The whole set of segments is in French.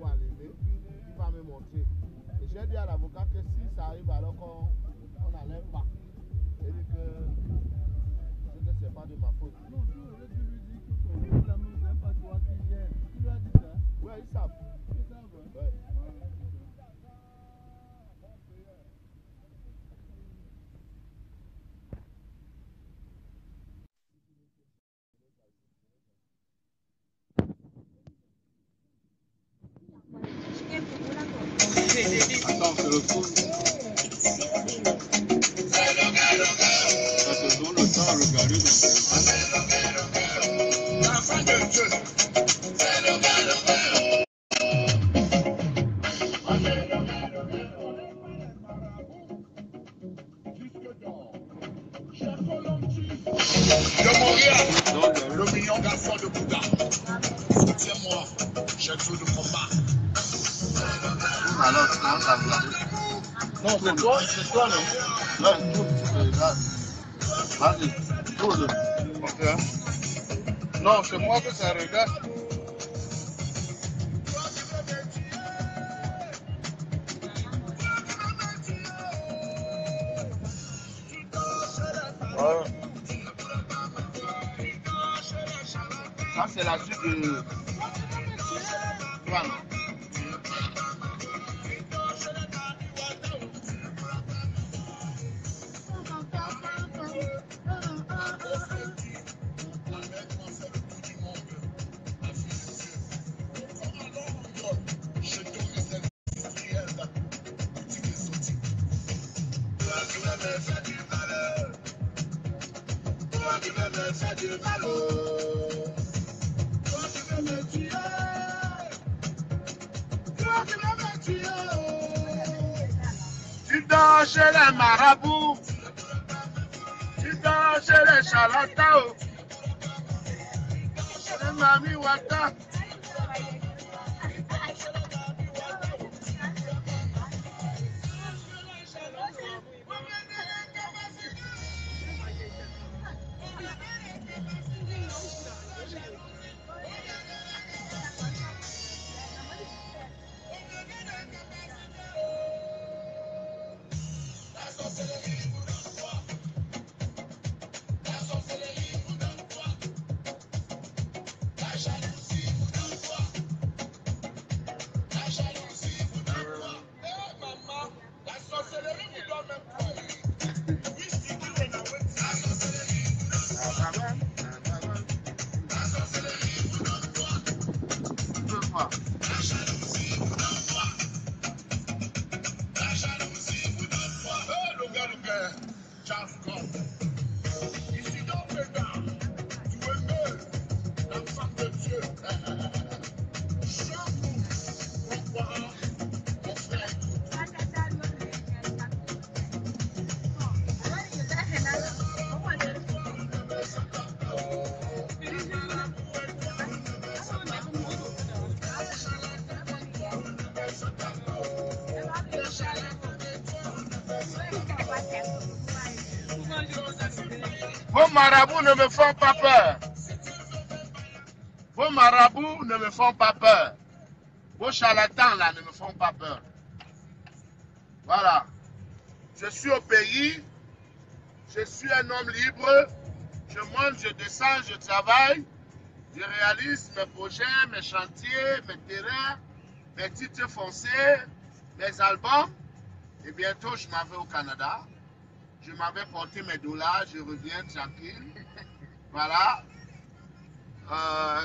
m'a levé, il va me montrer. Et j'ai dit à l'avocat que si ça arrive alors qu'on n'enlève pas, il dit que c'est pas de ma faute. Non, tu aurais dû lui dire que ton problème ne vient pas toi qui gêne. Tu lui as dit ça? Oui, ils savent. Ils savent, hein? Ouais. Attends, c'est le fond. Ça te donne le temps à regarder dans l'enfant de Dieu. De Montréal, le million d'enfants de Bouddha. Soutiens-moi, j'ai tout de combat. Alors, tu commences à regarder. Non, c'est toi, non? Là, tout, là. Vas-y, tourne. Ok. Non, c'est moi que ça regarde. Ouais. Ça, c'est la suite de. Voilà. Tu dors chez les marabouts, tu dors chez les charlatans, les mami wata. Vos marabouts ne me font pas peur. Vos marabouts ne me font pas peur. Vos charlatans là ne me font pas peur. Voilà. Je suis au pays. Je suis un homme libre. Je monte, je descends, je travaille. Je réalise mes projets, mes chantiers, mes terrains, mes titres fonciers, mes albums. Et bientôt, je m'en vais au Canada. Je m'en vais porter mes dollars. Je reviens tranquille. Voilà.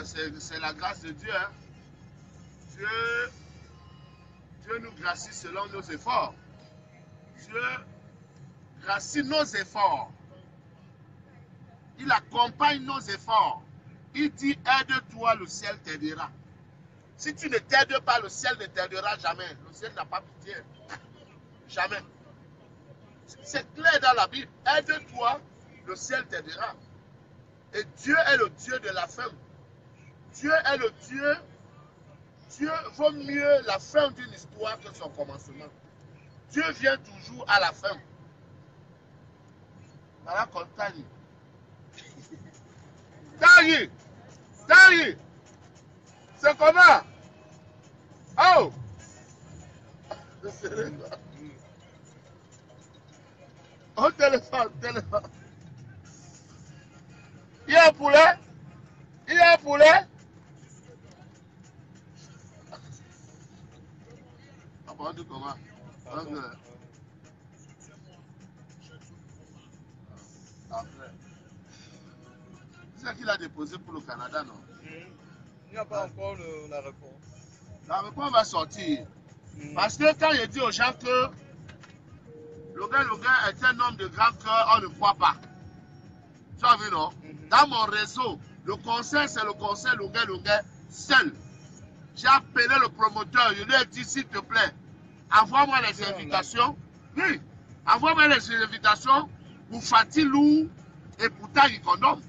C'est la grâce de Dieu. Hein. Dieu nous gracie selon nos efforts. Dieu gracie nos efforts. Il accompagne nos efforts. Il dit, aide-toi, le ciel t'aidera. Si tu ne t'aides pas, le ciel ne t'aidera jamais. Le ciel n'a pas pitié. Jamais. C'est clair dans la Bible. Aide-toi, le ciel t'aidera. Et Dieu est le Dieu de la fin. Dieu est le Dieu. Dieu vaut mieux la fin d'une histoire que son commencement. Dieu vient toujours à la fin. Voilà comme Tani. Tani! Tani! C'est comment? Oh! Au téléphone, téléphone. Il y a un poulet? Il y a un poulet? Ah bon, tu comment? Donc, après. C'est ça qu'il a déposé pour le Canada, non? Il n'y a pas encore la réponse. La réponse va sortir. Parce que quand il dit aux gens que le gars est un homme de grand cœur, on ne croit pas. Tu as vu, non? Dans mon réseau, le conseil, c'est le conseil Lunga seul. J'ai appelé le promoteur, je lui ai dit, s'il te plaît, envoie-moi les invitations. Oui, envoie-moi les invitations pour Fatilou et pour Taï Kondom,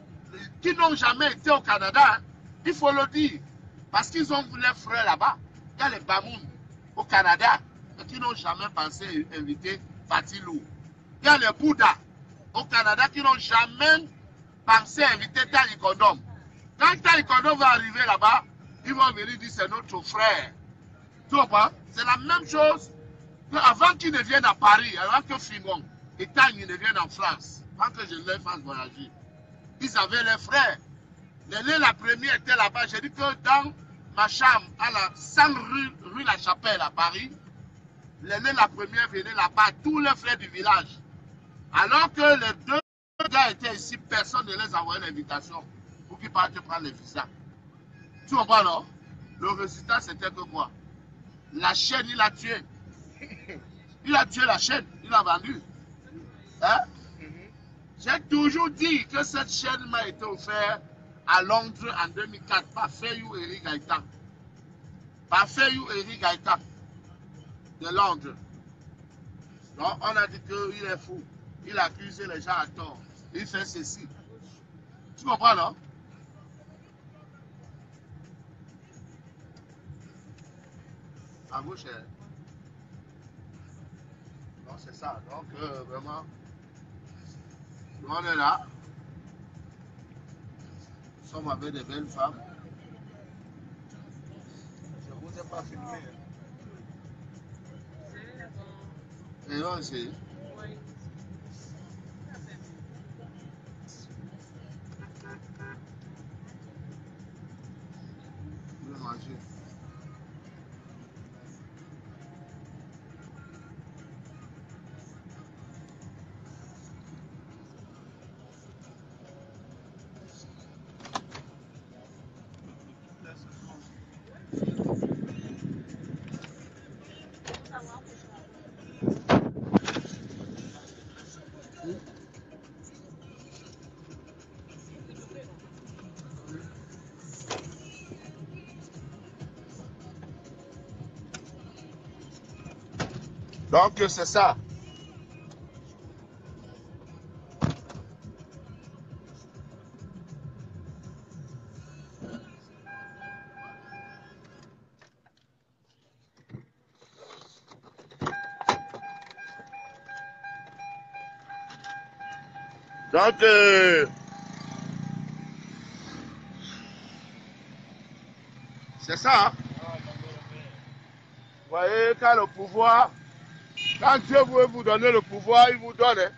qui n'ont jamais été au Canada. Hein. Il faut le dire. Parce qu'ils ont les frères là-bas. Il y a les Bamoun au Canada qui n'ont jamais pensé inviter Fatilou. Il y a les Bouddha au Canada qui n'ont jamais pensé inviter Taï Kondom. Quand Taï Kondom va arriver là-bas, ils vont venir dire c'est notre frère. Tu vois, c'est la même chose avant qu'ils ne viennent à Paris, avant que Fimon et Tagny ne viennent en France, avant que je les fasse voyager. Ils avaient les frères. L'année la première était là-bas. J'ai dit que dans ma chambre, à la 100 rue La Chapelle à Paris, l'année la première venait là-bas, tous les frères du village. Alors que les deux gars étaient ici, personne ne les envoyait l'invitation pour qu'ils partent prendre les visas. Tu comprends, non? Le résultat, c'était que quoi? La chaîne, il a tué. Il a tué la chaîne, il a vendu. Hein? J'ai toujours dit que cette chaîne m'a été offerte à Londres en 2004 par Fayou Eric Gaëtan. Par Fayou Eric Gaëtan de Londres. Donc, on a dit qu'il est fou. Il accuse les gens à tort. Il fait ceci. Tu comprends, non? À vous, cher. Donc, c'est ça. Donc, vraiment, on est là. Nous sommes avec des belles femmes. Je ne vous ai pas filmé. Et on sait. Je vais manger. Donc, c'est ça. Donc, c'est ça. Hein? Vous voyez, quand le pouvoir, quand Dieu veut vous donner le pouvoir, il vous donne. Hein?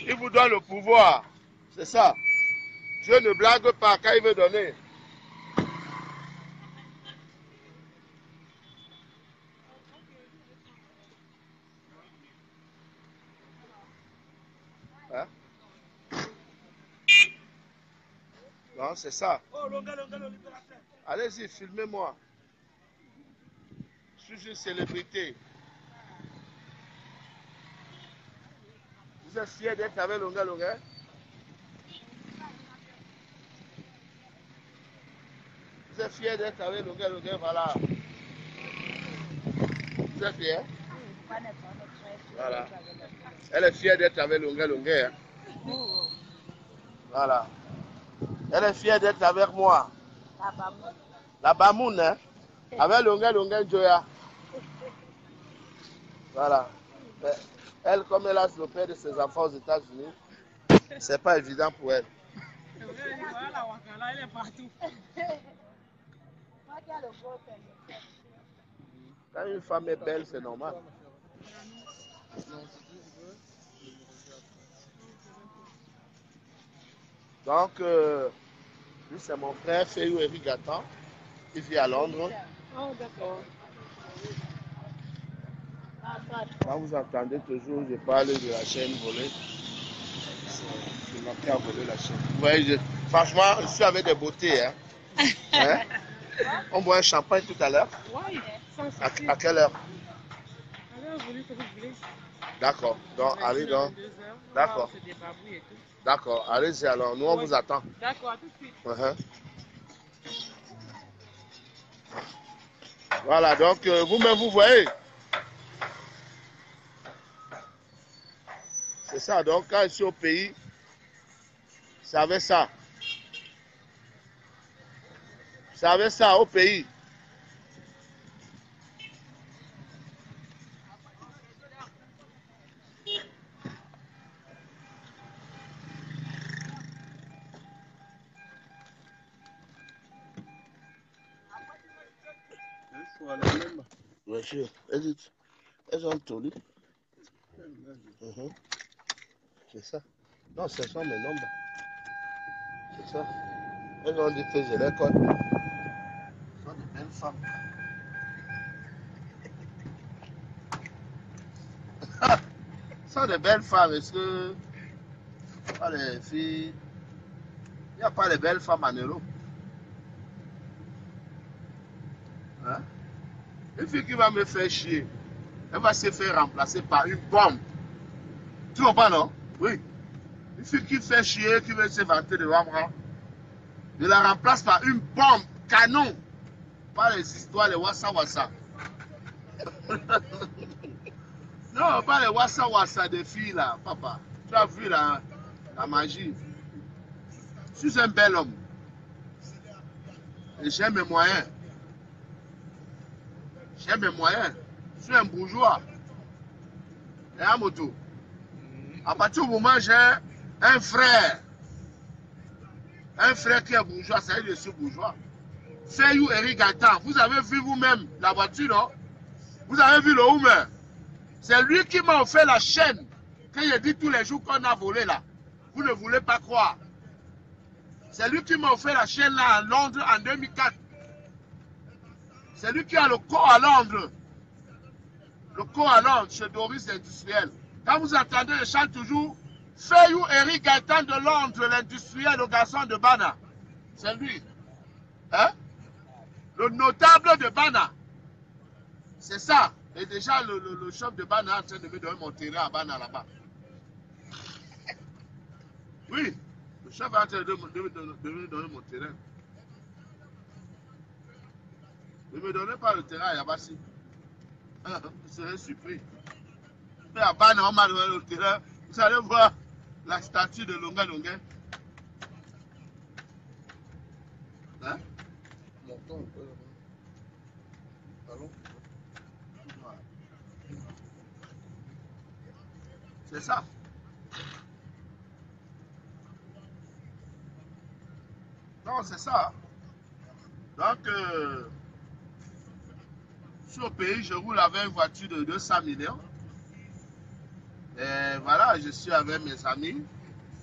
Il vous donne le pouvoir. C'est ça. Dieu ne blague pas quand il veut donner. Hein? Non, c'est ça. Allez-y, filmez-moi. Je suis une célébrité. Vous êtes fiers d'être avec Longa Longa? Vous êtes fiers d'être avec Longa Longa? Voilà. Vous êtes fiers? Voilà. Elle est fière d'être avec Longa Longa. Hein? Voilà. Elle est fière d'être avec moi. La Bamoun, hein? Avec Longa Longa Joya. Voilà. Mais elle, comme elle a le père de ses enfants aux États-Unis, c'est pas évident pour elle. Elle est partout. Quand une femme est belle, c'est normal. Donc, lui, c'est mon frère, Feyou Eric Gatan. Il vit à Londres. Oh, d'accord. Quand vous entendez toujours, je parle de la chaîne volée. C'est moi qui a volé la chaîne. Ouais, franchement, je suis avec des beautés. Hein. Hein? On boit un champagne tout à l'heure. Oui, sans souci. À quelle heure? Alors, vous voulez que vous voulez. D'accord. Donc, allez donc. D'accord. D'accord. Allez-y alors. Nous, on vous attend. D'accord, à tout de suite. Voilà, donc vous-même, vous voyez. C'est ça. Donc, quand je suis au pays, c'est avec ça. C'est avec ça au pays. Bien sûr. Elles ont tout lu. C'est ça. Non, ce sont mes nombres. C'est ça. Elles ont dit que je les connais. Ce sont de belles femmes. Ce sont de belles femmes. Est-ce que pas les filles... Il n'y a pas de belles femmes en Europe. Hein? Une fille qui va me faire chier, elle va se faire remplacer par une bombe. Tu comprends, non? Oui. Une fille qui fait chier, qui veut se vanter devant moi, je la remplace par une bombe, canon. Pas les histoires, les wassa. Non, pas les wassa des filles là, papa. Tu as vu la magie. Je suis un bel homme. Et j'ai mes moyens. J'ai mes moyens. Je suis un bourgeois. Et à moto. À partir du moment où j'ai un frère qui est bourgeois, ça veut dire que je suis bourgeois. Feyou Eric Gatan, vous avez vu vous-même la voiture, non? Vous avez vu le Hummer? C'est lui qui m'a offert la chaîne que j'ai dit tous les jours qu'on a volé là. Vous ne voulez pas croire. C'est lui qui m'a offert la chaîne là à Londres en 2004. C'est lui qui a le corps à Londres. Le corps à Londres chez Doris l'industriel. Quand vous entendez, je chante toujours Feyou Eric Gatan de Londres, l'industriel, le garçon de Bana. C'est lui. Hein? Le notable de Bana. C'est ça. Et déjà, le chef de Bana est en train de me donner mon terrain à Bana là-bas. Oui. Le chef est en train de me donner mon terrain. Ne me donnez pas le terrain à Yabassi. Vous serez surpris. Mais à Bana, on m'a donné le terrain. Vous allez voir la statue de Longa Longa. Hein? Montons un peu là-bas. Allons. C'est ça. Non, c'est ça. Donc, sur le pays, je roule avec une voiture de 200 millions. Et voilà, je suis avec mes amis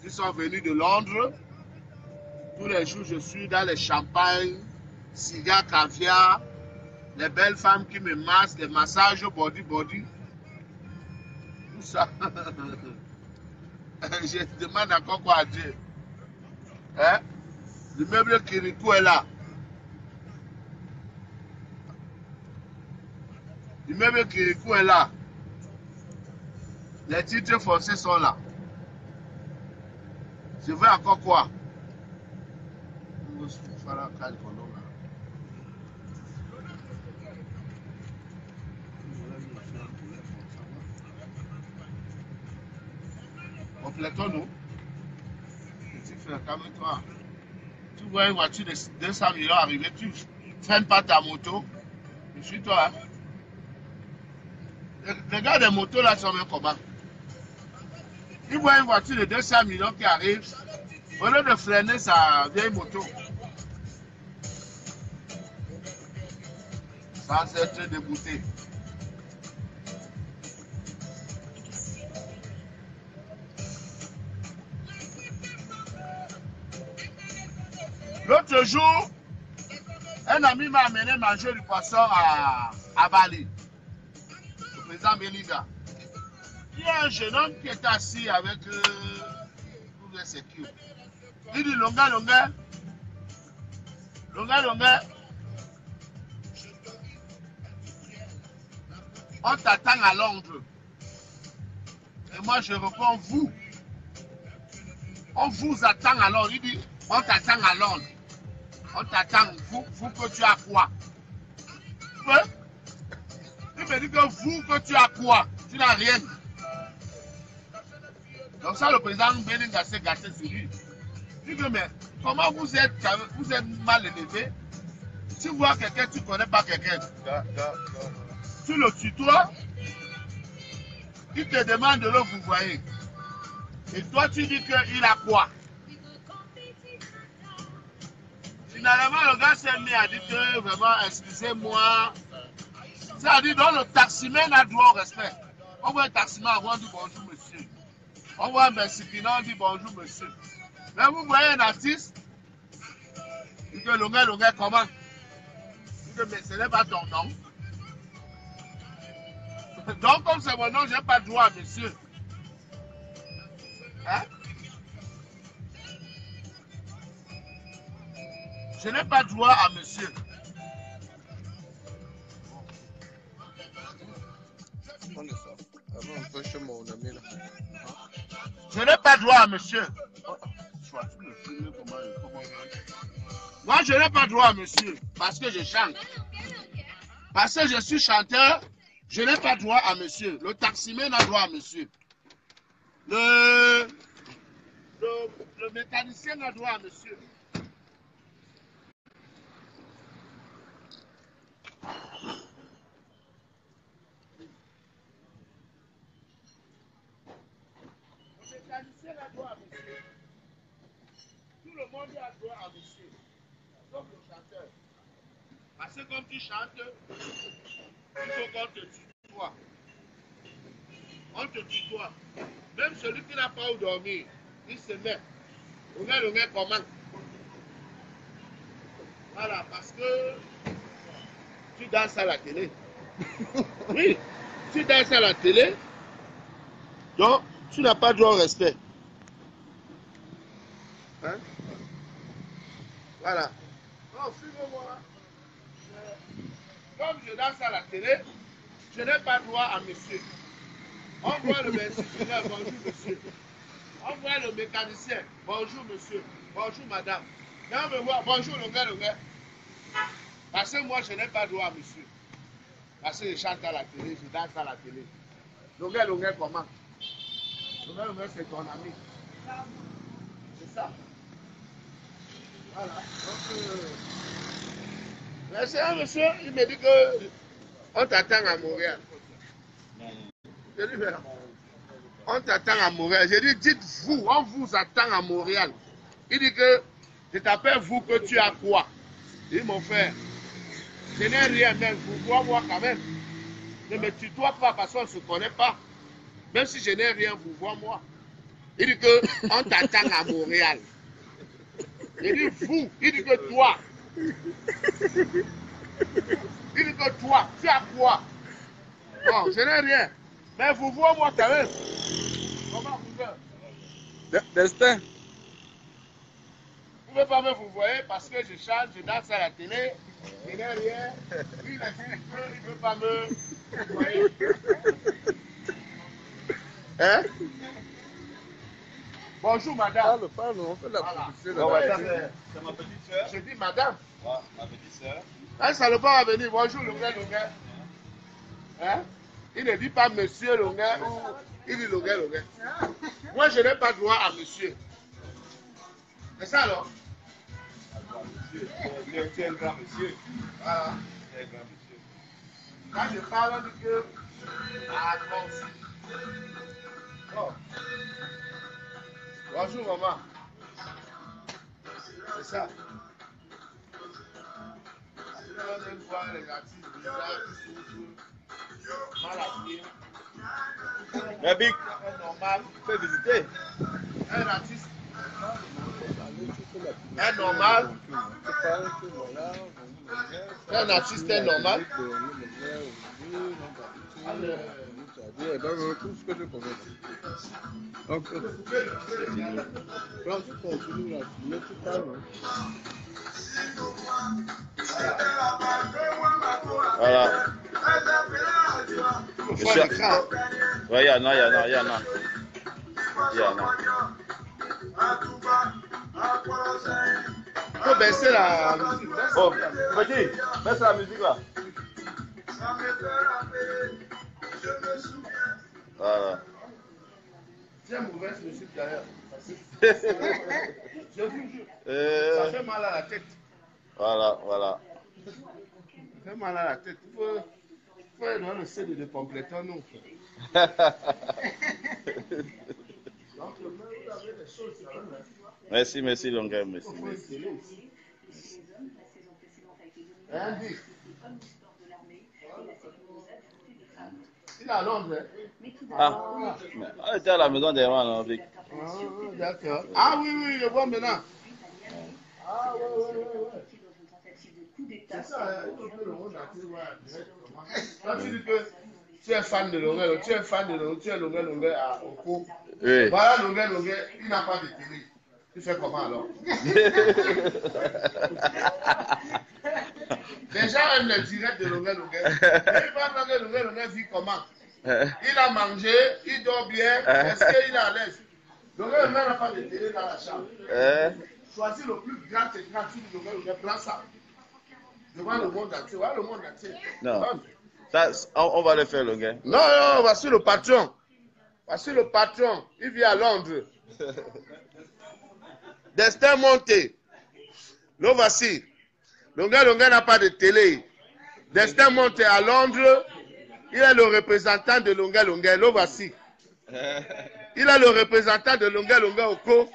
qui sont venus de Londres. Tous les jours, je suis dans les champagnes, cigares, caviar, les belles femmes qui me massent, les massages body. Tout ça. Je demande encore quoi à Dieu. Hein? Le meuble Kirikou est là. Le meuble Kirikou est là. Les titres foncés sont là. Je veux encore quoi? Complétons-nous. Petit frère, calme-toi. Tu vois une voiture de 200 millions arriver, tu ne freines pas ta moto. Je suis toi. Hein? Les gars des motos là sont même comment? Ils voient une voiture de 200 millions qui arrive, au lieu de freiner sa vieille moto. sans être débouté. L'autre jour, un ami m'a amené manger du poisson à Bali, le président Belinda. Il y a un jeune homme qui était assis avec tous les sécurités. Il dit longa, longa, longa, longa. On t'attend à Londres. Et moi je réponds vous. On vous attend à Londres. Il dit on t'attend à Londres. On t'attend, vous que tu as quoi? Il me dit que vous que tu as quoi? Tu n'as rien. Donc ça, le président Belinda s'est gâté sur lui. Il dit que mais comment vous êtes mal élevé? Tu vois quelqu'un, tu ne connais pas quelqu'un. Tu le tutoies, il te demande de le vous voyez. Et toi, tu dis qu'il a quoi? Finalement, le gars s'est mis à dire que vraiment, excusez-moi. C'est-à-dire, donc le taximène a droit au respect. On voit un taximène, on dit bonjour monsieur. On voit un Mexicain, on dit bonjour monsieur. Mais vous voyez un artiste, il dit Longa, comment? Il dit mais ce n'est pas ton nom. Donc, comme c'est mon nom, je n'ai pas droit à monsieur. Hein? Je n'ai pas droit à monsieur. Je n'ai pas droit à monsieur. Moi, je n'ai pas droit à monsieur parce que je chante. Parce que je suis chanteur, je n'ai pas droit à monsieur. Le taximène a droit à monsieur. Le mécanicien a droit à monsieur. Le mécanicien a droit à monsieur. Tout le monde a droit à monsieur. Comme le chanteur. Parce que comme tu chantes, il faut qu'on te tutoie. On te tutoie. Même celui qui n'a pas où dormir, il se met. Longa, comment? Voilà, parce que tu danses à la télé. Oui, tu danses à la télé, donc tu n'as pas droit au respect. Hein? Voilà. Non, suivez-moi. Comme je danse à la télé, je n'ai pas droit à monsieur. On voit le mécanicien, bonjour monsieur. On voit le mécanicien, bonjour monsieur, bonjour madame. Et on me voit, bonjour Longa. Parce que moi je n'ai pas droit à monsieur. Parce que je chante à la télé, je danse à la télé. Longa, comment? Longa, c'est ton ami. C'est ça. Voilà. Donc, c'est un monsieur, il me dit que on t'attend à Montréal. Je dis, mais on t'attend à Montréal. J'ai dit, dites-vous, on vous attend à Montréal. Il dit que je t'appelle vous que tu as quoi? Il dit, mon frère, je n'ai rien, mais vous vois moi quand même. Ne me tutoie pas parce qu'on ne se connaît pas. Même si je n'ai rien, vous vois moi. Il dit que on t'attend à Montréal. Il dit vous, il dit que toi. Il dit que toi, tu as quoi? Non, je n'ai rien. Mais vous voyez moi quand même. Comment vous faites? Destin. Vous ne pouvez pas me vous voyez parce que je chante, je danse à la télé. Je n'ai rien. Il ne peut pas me vous voyez. Hein? Bonjour madame. Parle, on fait la publicité. Bon, madame, C'est ma petite soeur. je dis madame. Ma petite soeur. Un salopard va venir. Bonjour Longa. Hein? Il ne dit pas monsieur Longa ou il dit Longa. Moi je n'ai pas droit à monsieur. C'est ça alors? Monsieur. Tu es un grand monsieur. Voilà. Tu es un grand monsieur. Quand je parle, on dit que ah bon. Oh. Bonjour maman. C'est ça. Mais Big, fais visiter. Un artiste. Un normal. Un artiste est normal. Tout ce que je connais. Donc, quand tu continues là, tu mets tout ça, non? Voilà. Il faut l'écran. Ouais, il y en a. Il faut baisser la musique. Oh, petit, baisse la musique là. Voilà. Tiens, mauvaise musique derrière. Je vous jure, ça fait mal à la tête. Voilà. Ça fait mal à la tête. Il faut dans le CD de complétant, non. Donc, vous avez des choses, ça va, Merci, Longueur, merci. Rien dit. Il est à Londres, hein? Ah, on était à la maison des rois, non, Vic? Ah, d'accord. Ah oui, je vois maintenant. Ah ouais. C'est ça, il faut que le monde entier voit directement. Quand tu dis que tu es fan de Longueur, tu es Longueur à Oko. Oui. Voilà Longueur, il n'a pas de télé. Tu fais comment alors? Les gens aiment le direct de Longueur. Mais Longueur vit comment? Il a mangé, il dort bien, est-ce qu'il est à l'aise? Longueur n'a pas de télé dans la chambre. Choisis le plus grand écran, tu dis Longueur, prends ça. Devant le monde entier, voilà le monde entier. Non. Ça, on va le faire, Longueur. Non, voici le patron. Il vit à Londres. Destin Monté. Le voici. Longueur n'a pas de télé. Destin Monté à Londres. Il est le représentant de Longueur. Le voici. Il est le représentant de Longueur au co.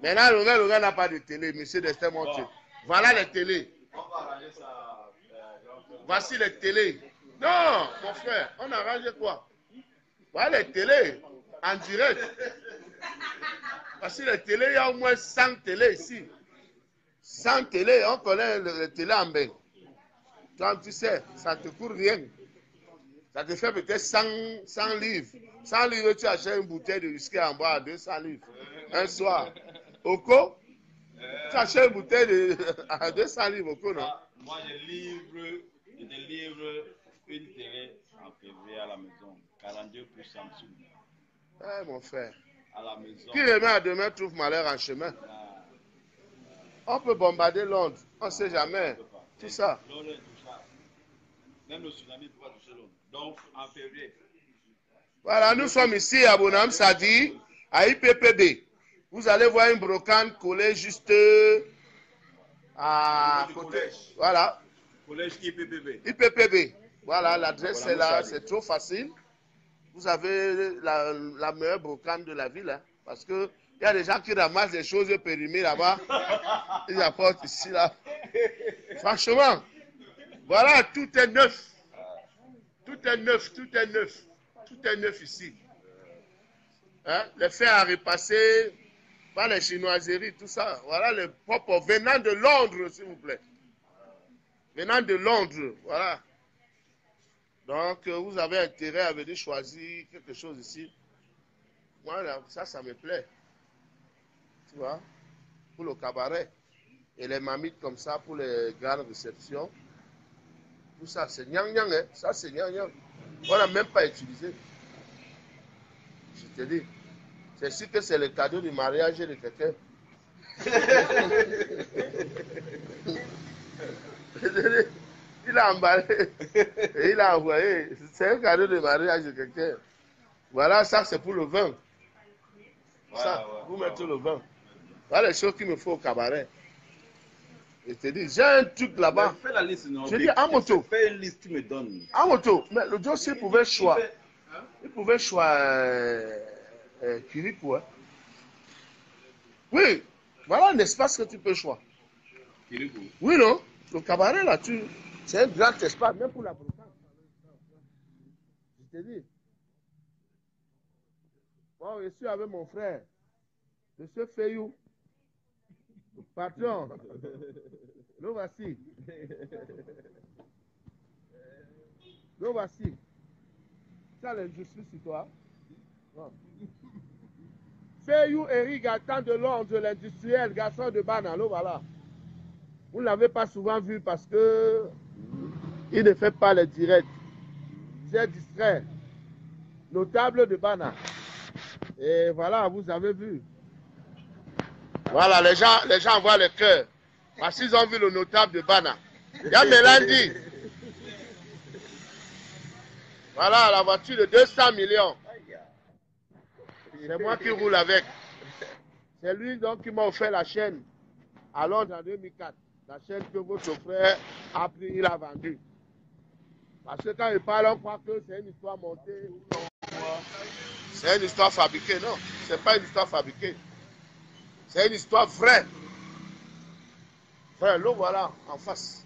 Maintenant, Longueur n'a pas de télé, monsieur Destin Monté. Voilà les télés. Voici les télés. Non, mon frère, on arrange quoi? Voilà les télés, en direct. Voici les télés, il y a au moins 100 télés ici. 100 télés, on connaît les télés en bain. Toi, tu sais, ça ne te coûte rien. Ça te fait peut-être 100 livres. 100 livres, tu achètes une bouteille de whisky en bois à 200 livres. Un soir. Au co, tu achètes une bouteille à 200 livres au co, non? Moi, je livre une télé en février à la maison. 42 pour Samsung. Eh, mon frère. À la maison. Qui remet à demain trouve malheur en chemin. On peut bombarder Londres. On ne sait jamais. Tout ça. Londres est touchable. Même le tsunami ne peut pas toucher Londres. Donc, en février. Voilà, nous sommes ici à Bonham Sadi, à IPPB. Vous allez voir une brocante collée juste à côté. Voilà. Collège IPPB. IPPB. Voilà, l'adresse est là, c'est trop facile. Vous avez la meilleure brocante de la ville. Hein, parce qu'il y a des gens qui ramassent des choses périmées là-bas. Ils apportent ici, là. Franchement, voilà, tout est neuf. Tout est neuf ici. Hein, les fers à repasser, pas les chinoiseries, tout ça. Voilà les propres venant de Londres, s'il vous plaît. Venant de Londres, voilà. Donc, vous avez intérêt à venir choisir quelque chose ici. Moi, là, ça me plaît. Tu vois, pour le cabaret. Et les mamites comme ça, pour les grandes réceptions. Tout ça, c'est gnang-gnang, hein. Ça, c'est gnang-gnang. On n'a même pas utilisé. Je te dis. C'est sûr que c'est le cadeau du mariage de quelqu'un. Il a emballé et il a envoyé. C'est un cadeau de mariage de quelqu'un. Voilà, ça c'est pour le vin. Ça, vous mettez le vin. Voilà les choses qu'il me faut au cabaret. Je te dis, j'ai un truc là-bas. Fais la liste, non? Je dis, en moto. Fais une liste, tu me donnes. En moto. Mais le dossier pouvait choisir. Il pouvait choisir Kirikou. Hein. Oui. Voilà un espace que tu peux choisir. Kirikou. Oui, non? Ton cabaret là, c'est un grand espace, même pour la brocante. Je te dis. Bon, je suis avec mon frère, monsieur Feyou. Patron, nous voici. Nous voici. Ça, l'injustice sur toi. Non. Feyou Eric attend de Londres, l'industriel, garçon de Banalo, voilà. Vous ne l'avez pas souvent vu parce que il ne fait pas les directs. C'est distrait. Notable de Bana. Et voilà, vous avez vu. Voilà, les gens voient le cœur. Parce qu'ils ont vu le notable de Bana. Il y a Mélanie. Voilà, la voiture de 200 millions. C'est moi qui roule avec. C'est lui donc qui m'a offert la chaîne à Londres en 2004. La chaîne que votre frère a pris, il a vendu. Parce que quand il parle, on croit que c'est une histoire montée. C'est une histoire fabriquée, non. C'est pas une histoire fabriquée. C'est une histoire vraie. Frère, l'eau, voilà, en face.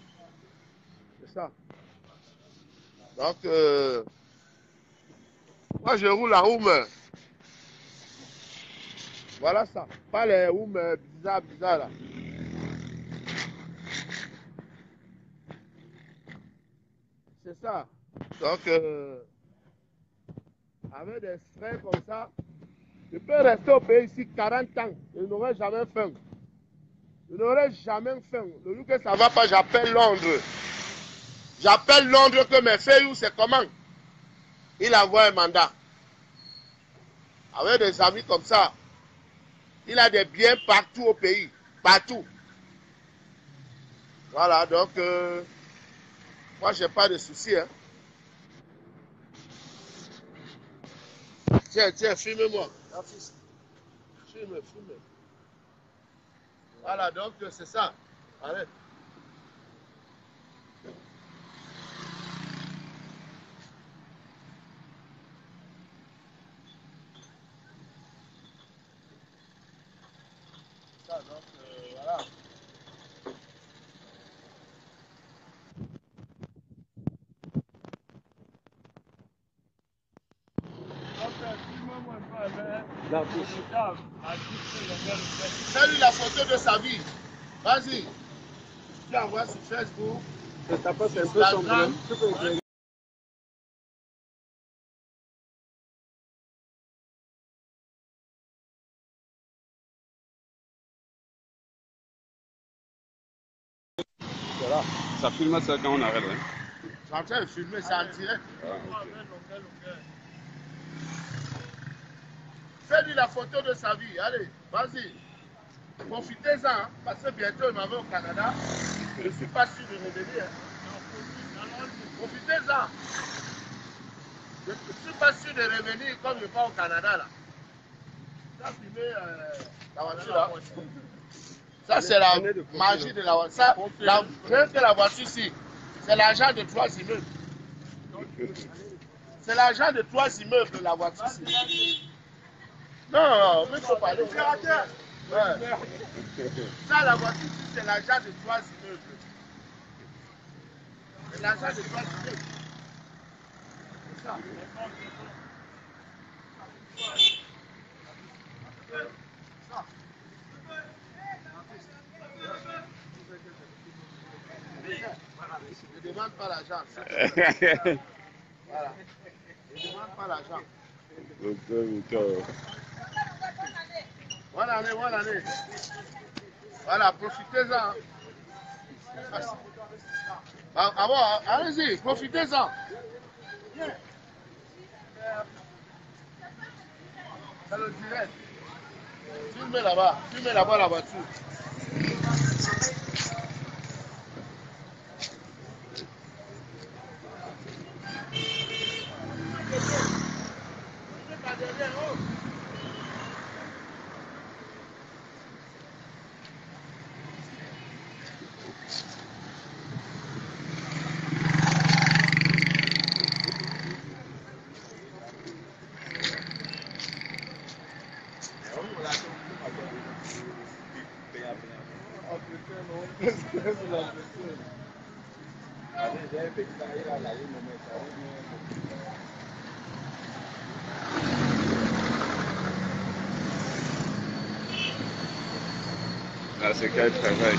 C'est ça. Donc, moi, je roule en Oum. Voilà ça. Pas les Oum bizarres là. C'est ça. Donc, avec des frères comme ça, je peux rester au pays ici 40 ans. Je n'aurai jamais faim. Je n'aurai jamais faim. Le jour que ça ne va pas, j'appelle Londres. J'appelle Londres que mes Feyou, c'est comment? Il envoie un mandat. Avec des amis comme ça, il a des biens partout au pays. Partout. Voilà, donc, moi, je n'ai pas de soucis. Hein. Tiens, filme-moi. Filme. Voilà, donc, c'est ça. Arrête. Ça, donc, voilà. Fais-lui la photo de sa vie. Vas-y. Tu envoies sur Facebook. Instagram. Voilà. Ça filme ça quand on arrête. Hein? Je suis en train de filmer, c'est en direct. Fais-lui la photo de sa vie. Allez, vas-y. Profitez-en, hein, parce que bientôt il m'en va au Canada. Je ne suis pas sûr de revenir. Hein. Profitez-en. Je ne suis pas sûr de revenir comme je pars au Canada là. Ça, filmer la voiture là. Ça, c'est la magie de la voiture. Ça, rien que la voiture ici, c'est l'argent de 3 immeubles. C'est l'argent de 3 immeubles, la voiture ici. Non, mais il faut parler. Ouais. Ça, la voiture ici, c'est l'argent de 3 immeubles. C'est l'argent de 3 immeubles. C'est ça. Ne demande pas l'argent. Voilà. Ne demande pas l'argent. Voilà, allez. Voilà, profitez-en. Ah bon, allez-y, profitez-en. C'est le direct. Filmez là-bas la voiture. Là, c'est qu'elle travaille.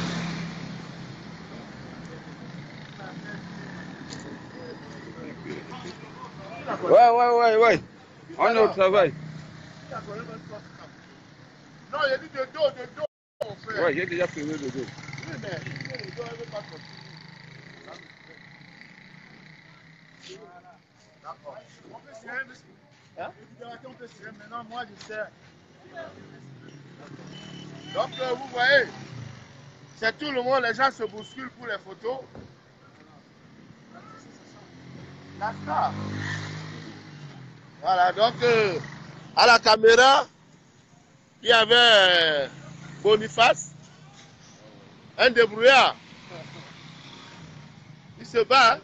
Ouais. On est au travail. Non, il a dit de dos, mon frère. Ouais, j'ai déjà filmé le dos. Oui, mais le dos, elle veut pas continuer. D'accord. On peut se rendre. Hein? On peut se rendre. Maintenant, moi, je sais. Donc, vous voyez, c'est tout le monde, les gens se bousculent pour les photos. La star. Voilà, donc, à la caméra, il y avait Boniface, un débrouillard. Il se bat, hein?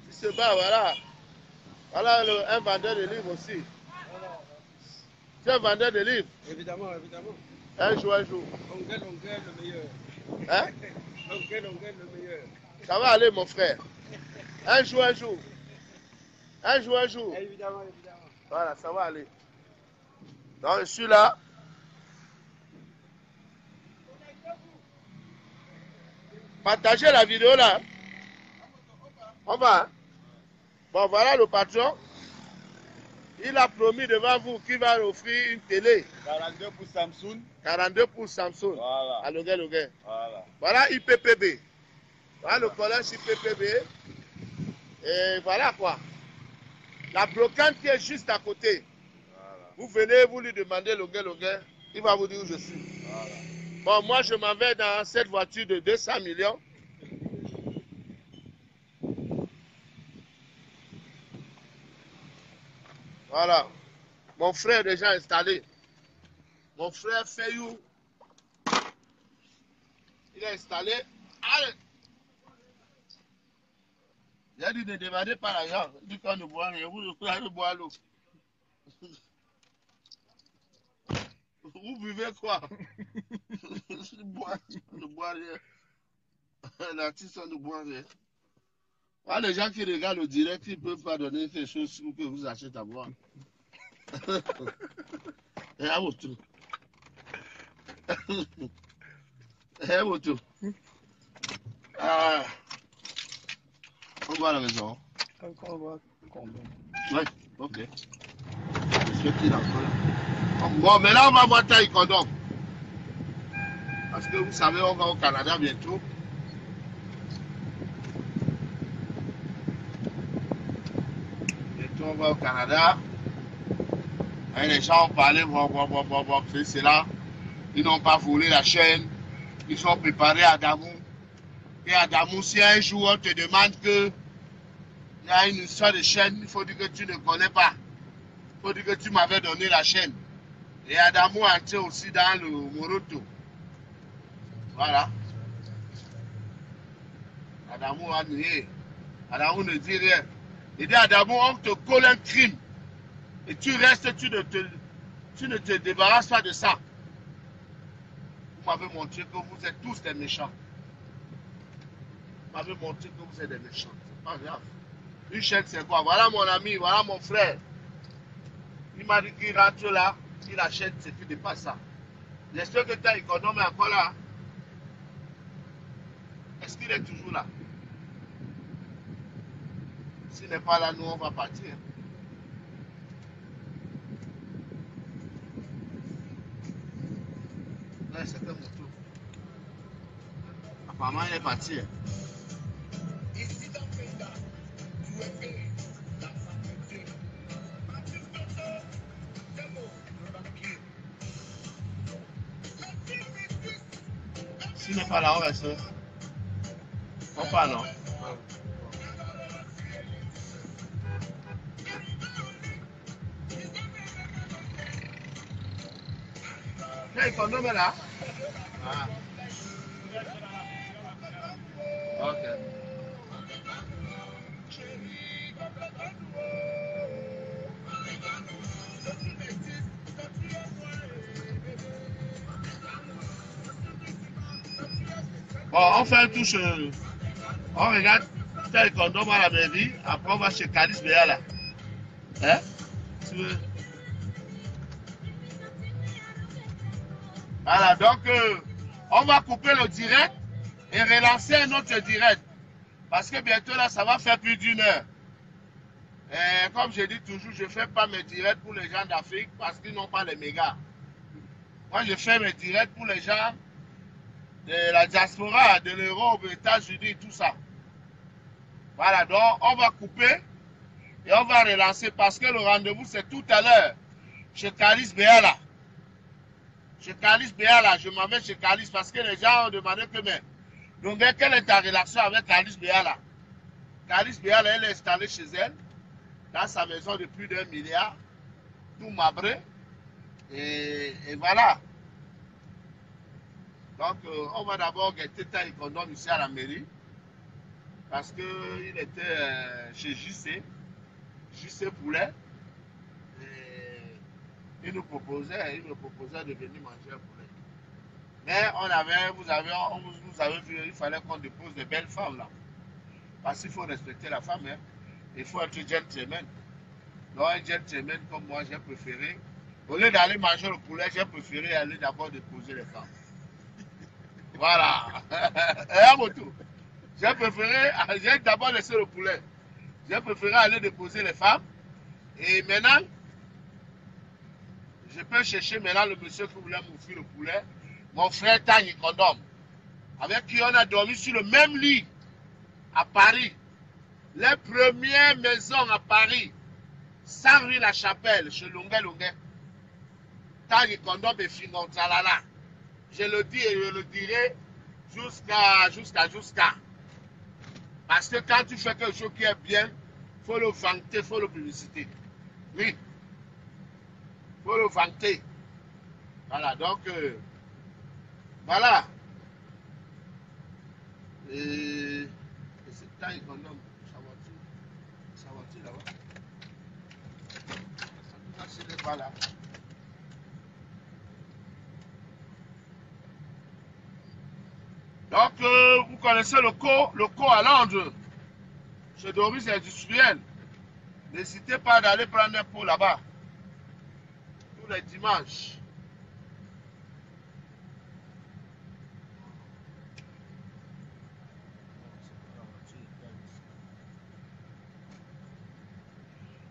Il se bat, voilà. Voilà un vendeur de livres aussi. Tu es un vendeur de livres? Évidemment. Un jour. Longueur, le meilleur. Hein? Longueur, le meilleur. Ça va aller, mon frère. Un jour. Évidemment. Voilà, ça va aller. Donc, je suis là. Partagez la vidéo là. On va. Hein? Bon, voilà le patron. Il a promis devant vous qu'il va offrir une télé. 42 pour Samsung. 42 pour Samsung. Voilà. À Longueuil. Voilà. Voilà IPPB. Voilà le collège IPPB. Et voilà quoi. La brocante qui est juste à côté. Voilà. Vous venez, vous lui demandez Longueuil. Il va vous dire où je suis. Voilà. Bon, moi je m'en vais dans cette voiture de 200 millions. Voilà. Mon frère est déjà installé. Mon frère Fayou. Il est installé. Allez. Il a dit de demander par l'argent. Il dit qu'on ne boit rien. Vous ne boire l'eau. Vous buvez quoi? Ne bois rien. L'artiste ne boit rien. Voilà, les gens qui regardent le direct, ils ne peuvent pas donner quelque chose pour que vous achetez à boire. Et à votre tour. Et à votre tour. On va à la maison. Encore voir combien. Oui, ok. Je suis d'accord. Bon, mais là, on va voir taille condom. Parce que vous savez, on va au Canada bientôt. Bientôt, on va au Canada. Et les gens ont parlé, c'est là. Ils n'ont pas volé la chaîne. Ils sont préparés à Adamou. Et Adamou, si un jour on te demande que il y a une histoire de chaîne, il faut dire que tu ne connais pas. Il faut dire que tu m'avais donné la chaîne. Et Adamou a entré aussi dans le Moroto. Voilà. Adamou a nié. Adamou ne dit rien. Il dit Adamou, on te colle un crime. Et tu restes, tu ne te débarrasses pas de ça. Vous m'avez montré que vous êtes tous des méchants. Vous m'avez montré que vous êtes des méchants. C'est pas grave. Une chaîne, c'est quoi? Voilà mon ami, voilà mon frère. Il m'a dit qu'il rentre là, il achète, c'est plus de pas ça. J'espère que ta économie est encore là. Est-ce qu'il est toujours là? S'il n'est pas là, nous, on va partir. Là, c'était mon tour. Apparemment, il est parti. Ici dans le pays là, tu es fait la femme de Dieu. Baptiste Docteur, c'est bon, le banquier. S'il n'est pas là, on reste. On part, non? Quel condom est là? Ah. Ok. Bon, on fait un touche. On regarde tel condom à la mairie, après on va chez Calis Béala. Hein? Tu veux? Voilà, donc on va couper le direct et relancer un autre direct. Parce que bientôt là, ça va faire plus d'une heure. Et comme je dis toujours, je ne fais pas mes directs pour les gens d'Afrique parce qu'ils n'ont pas les mégas. Moi, je fais mes directs pour les gens de la diaspora, de l'Europe, des États-Unis, tout ça. Voilà, donc on va couper et on va relancer parce que le rendez-vous, c'est tout à l'heure chez Calis Béala. Chez Calis Béala, je m'en vais chez Calis parce que les gens ont demandé que, mais, donc, quelle est ta relation avec Calis Béala? Calis Béala, elle est installée chez elle, dans sa maison de plus d'1 milliard, tout mabré, et voilà. Donc, on va d'abord guetter Taï Condom ici à la mairie, parce qu'il était chez JC Poulet, et il nous proposait de venir manger un poulet. Mais vous avez vu, il fallait qu'on dépose des belles femmes là. Parce qu'il faut respecter la femme, hein. Il faut être gentleman. Donc un gentleman comme moi, j'ai préféré, au lieu d'aller manger le poulet, j'ai préféré aller d'abord déposer les femmes. Voilà. Et à mon tour, j'ai d'abord laissé le poulet. J'ai préféré aller déposer les femmes. Et maintenant, je peux chercher maintenant le monsieur qui voulait m'offrir le poulet, mon frère Tangi Condom, avec qui on a dormi sur le même lit à Paris. Les premières maisons à Paris, sans rue La Chapelle, chez Longuet. Tangi Condom et Fingon Zalala. Je le dis et je le dirai jusqu'à. Parce que quand tu fais quelque chose qui est bien, il faut le vanter, il faut le publiciter. Oui. Il faut le vanter. Voilà, donc, voilà. Et c'est taille qu'on nomme sa voiture là-bas. En tout cas, c'est pas là. Donc, vous connaissez le co à Londres, chez Doris Industriel. N'hésitez pas d'aller prendre un pot là-bas, tous les dimanches.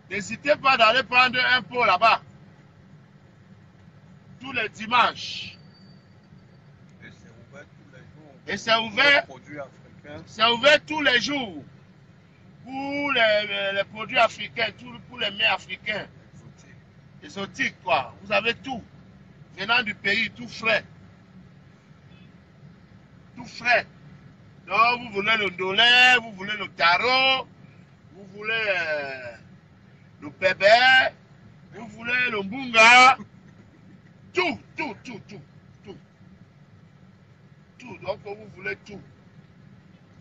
N'hésitez pas d'aller prendre un pot là-bas, tous les dimanches. Et c'est ouvert tous les jours pour les produits africains, pour les mets africains. Exotiques, quoi. Vous avez tout. Venant du pays, tout frais. Tout frais. Donc, vous voulez le dollar, vous voulez le tarot, vous voulez le bébé, vous voulez le mbunga. Tout. Donc, vous voulez tout.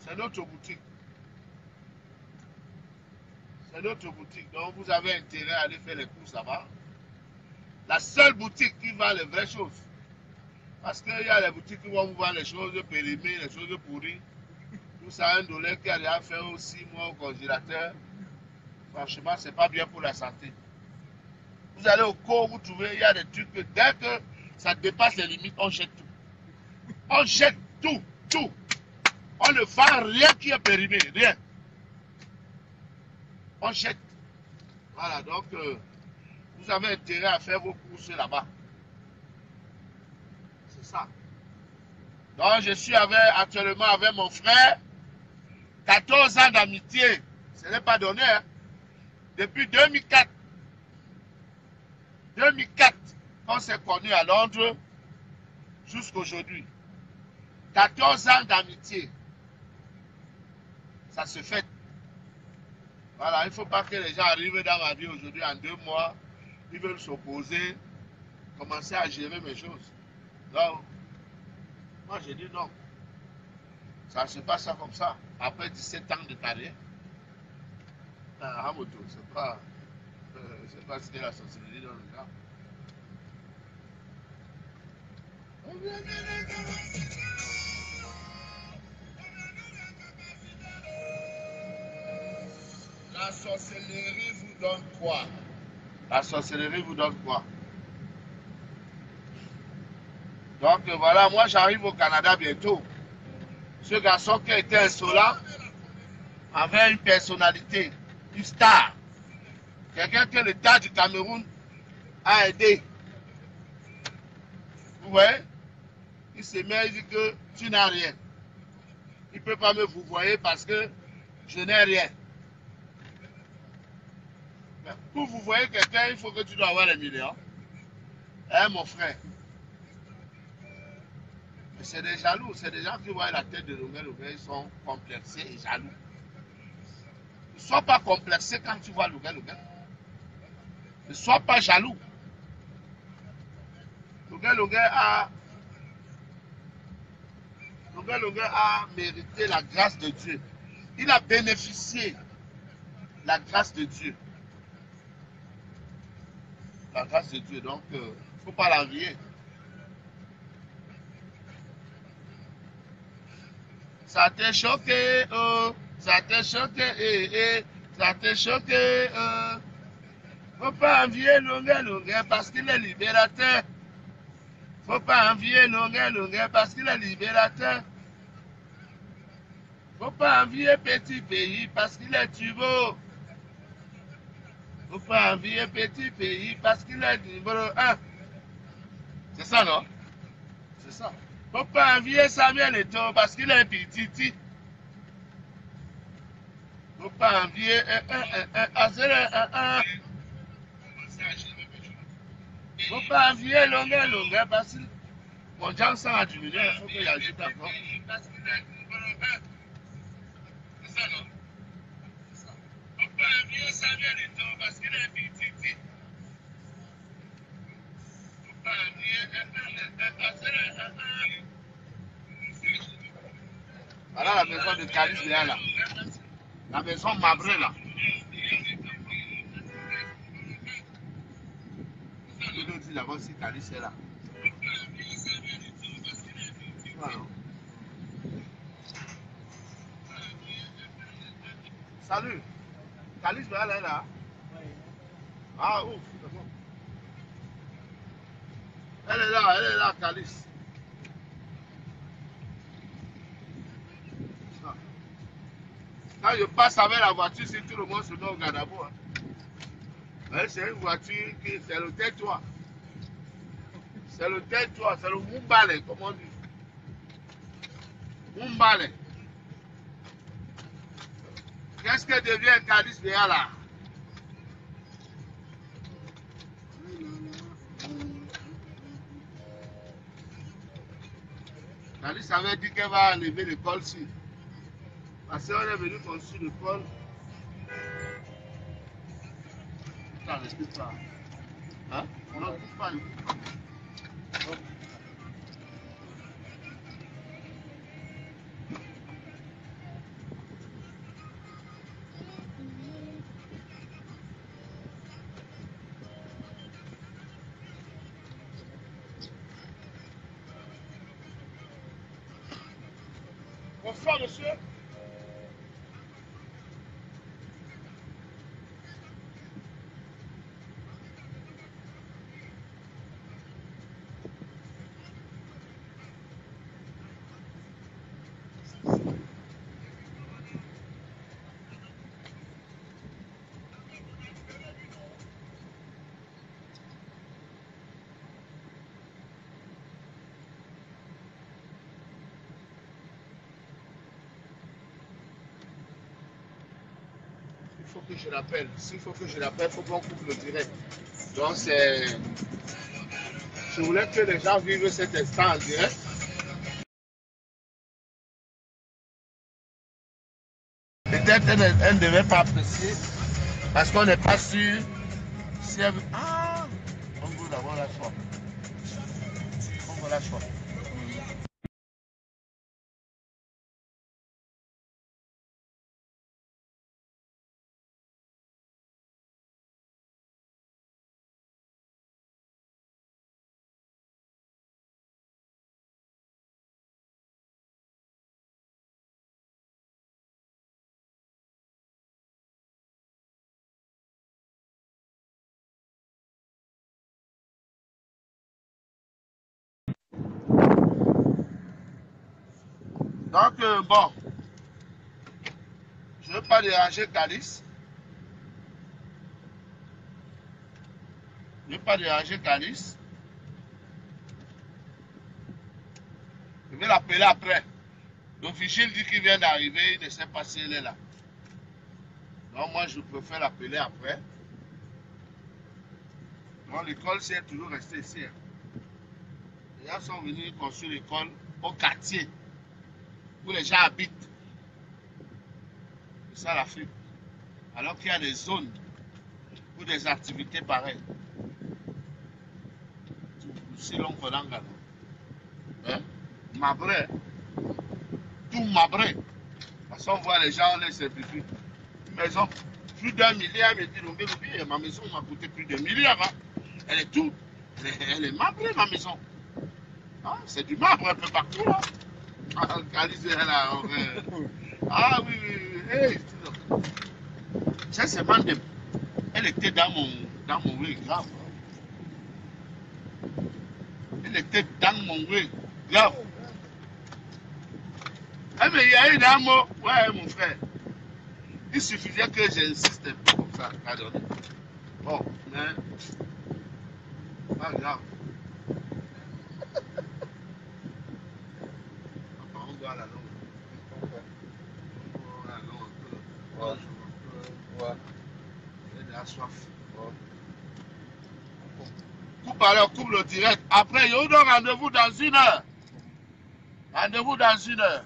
C'est notre boutique. C'est notre boutique. Donc, vous avez intérêt à aller faire les courses là-bas. La seule boutique qui vend les vraies choses. Parce qu'il y a les boutiques qui vont vous vendre les choses périmées, les choses pourries. Tout ça, $1 qui a déjà fait aussi 6 mois au congélateur. Franchement, c'est pas bien pour la santé. Vous allez au cours, vous trouvez, il y a des trucs que dès que ça dépasse les limites, on jette tout. On jette tout. On ne vend rien qui est périmé, rien. On jette. Voilà, donc vous avez intérêt à faire vos courses là-bas. C'est ça. Donc je suis actuellement avec mon frère. 14 ans d'amitié. Ce n'est pas donné, hein. Depuis 2004. 2004, on s'est connus à Londres jusqu'à aujourd'hui. 14 ans d'amitié. Ça se fait. Voilà, il ne faut pas que les gens arrivent dans ma vie aujourd'hui en 2 mois. Ils veulent s'opposer, commencer à gérer mes choses. Donc, moi j'ai dit non. Ça ne se passe pas comme ça. Après 17 ans de carrière. Hamoto, c'est pas ce que la société dans le cas. La sorcellerie vous donne quoi? La sorcellerie vous donne quoi? Donc voilà, moi j'arrive au Canada bientôt. Ce garçon qui était insolent avait une personnalité, une star. Quelqu'un que l'État du Cameroun a aidé. Vous voyez? Il se met, il dit que tu n'as rien. Il ne peut pas me vous voyez parce que je n'ai rien. Mais pour vous voyez quelqu'un, il faut que tu dois avoir les millions. Hein, mon frère? C'est des jaloux, c'est des gens qui voient la tête de Longuet, ils sont complexés et jaloux. Ne sois pas complexé quand tu vois Longuet. Ne sois pas jaloux. Longuet a mérité la grâce de Dieu. Il a bénéficié la grâce de Dieu. La grâce de Dieu, donc il ne faut pas l'envier. Ça t'a choqué, oh, ça t'a choqué, ça t'a choqué, oh. Faut pas envier Longuet parce qu'il est libérateur. Faut pas envier Longuet parce qu'il est libérateur. Faut pas envier Petit Pays parce qu'il est tubeau. Faut pas envier Petit Pays parce qu'il est numéro 1. C'est ça, non? C'est ça. Faut pas envier Samuel Eto'o parce qu'il est petit. Faut pas envier faut pas envier Longuet parce que mon Johnson a diminué. Il faut qu'il ajoute encore. C'est ça, non? C'est ça. Faut pas envier Samuel Eto'o parce qu'il est petit. Faut pas envier voilà la maison de Calice là. La maison Mabré là. Je nous dis d'abord si Calice est là. Voilà. Salut. Calice est là. Ah ouf. Elle est là, Calice. Quand je passe avec la voiture, c'est tout le monde se met au Gadabo. Hein. C'est une voiture qui, c'est le tais-toi. C'est le tais-toi, c'est le Mumbale, comme on dit. Mumbale. Qu'est-ce que devient Cadiz là? Cadiz avait dit qu'elle va enlever l'école-ci. Parce qu'on est venu construire l'école. Putain, n'explique pas. Hein? On n'en trouve pas. Bonsoir, monsieur. Il faut que je l'appelle. S'il faut que je l'appelle, il faut qu'on coupe le direct. Donc c'est... Je voulais que les gens vivent cet instant en direct. Peut-être elle ne devait pas apprécier parce qu'on n'est pas sûr si elle... Ah, on veut d'abord la choix. On veut la choix. Donc, bon, je ne veux pas déranger Calice. Je ne veux pas déranger Calice. Je vais l'appeler après. L'officier dit qu'il vient d'arriver, il ne sait pas si elle est là. Donc, moi, je préfère l'appeler après. Donc, l'école, c'est toujours resté ici. Les gens sont venus construire l'école au quartier où les gens habitent. C'est ça l'Afrique. Alors qu'il y a des zones pour des activités pareilles. Si l'on connaît un gars. Hein? Mabré. Tout mabré. Parce qu'on voit les gens, on les simplifie. Une maison, plus d'1 milliard, me dit, ma maison m'a coûté plus de 1 milliard. Hein? Elle est toute. Elle est mabrée, ma maison. Ah, c'est du marbre un peu partout là. Ah, ah oui, oui, oui. Hey, ça c'est Mandem. Elle était dans mon way grave. Elle était dans mon way grave. Ah mais il y a eu un mot. Ouais mon frère. Il suffisait que j'insiste un peu comme ça. Pardonnez. Bon, mais pas grave. On doit la langue. Ouais. Elle a soif. Coupe alors, coupe le direct. Après, il y a un rendez-vous dans 1 heure. Rendez-vous dans 1 heure.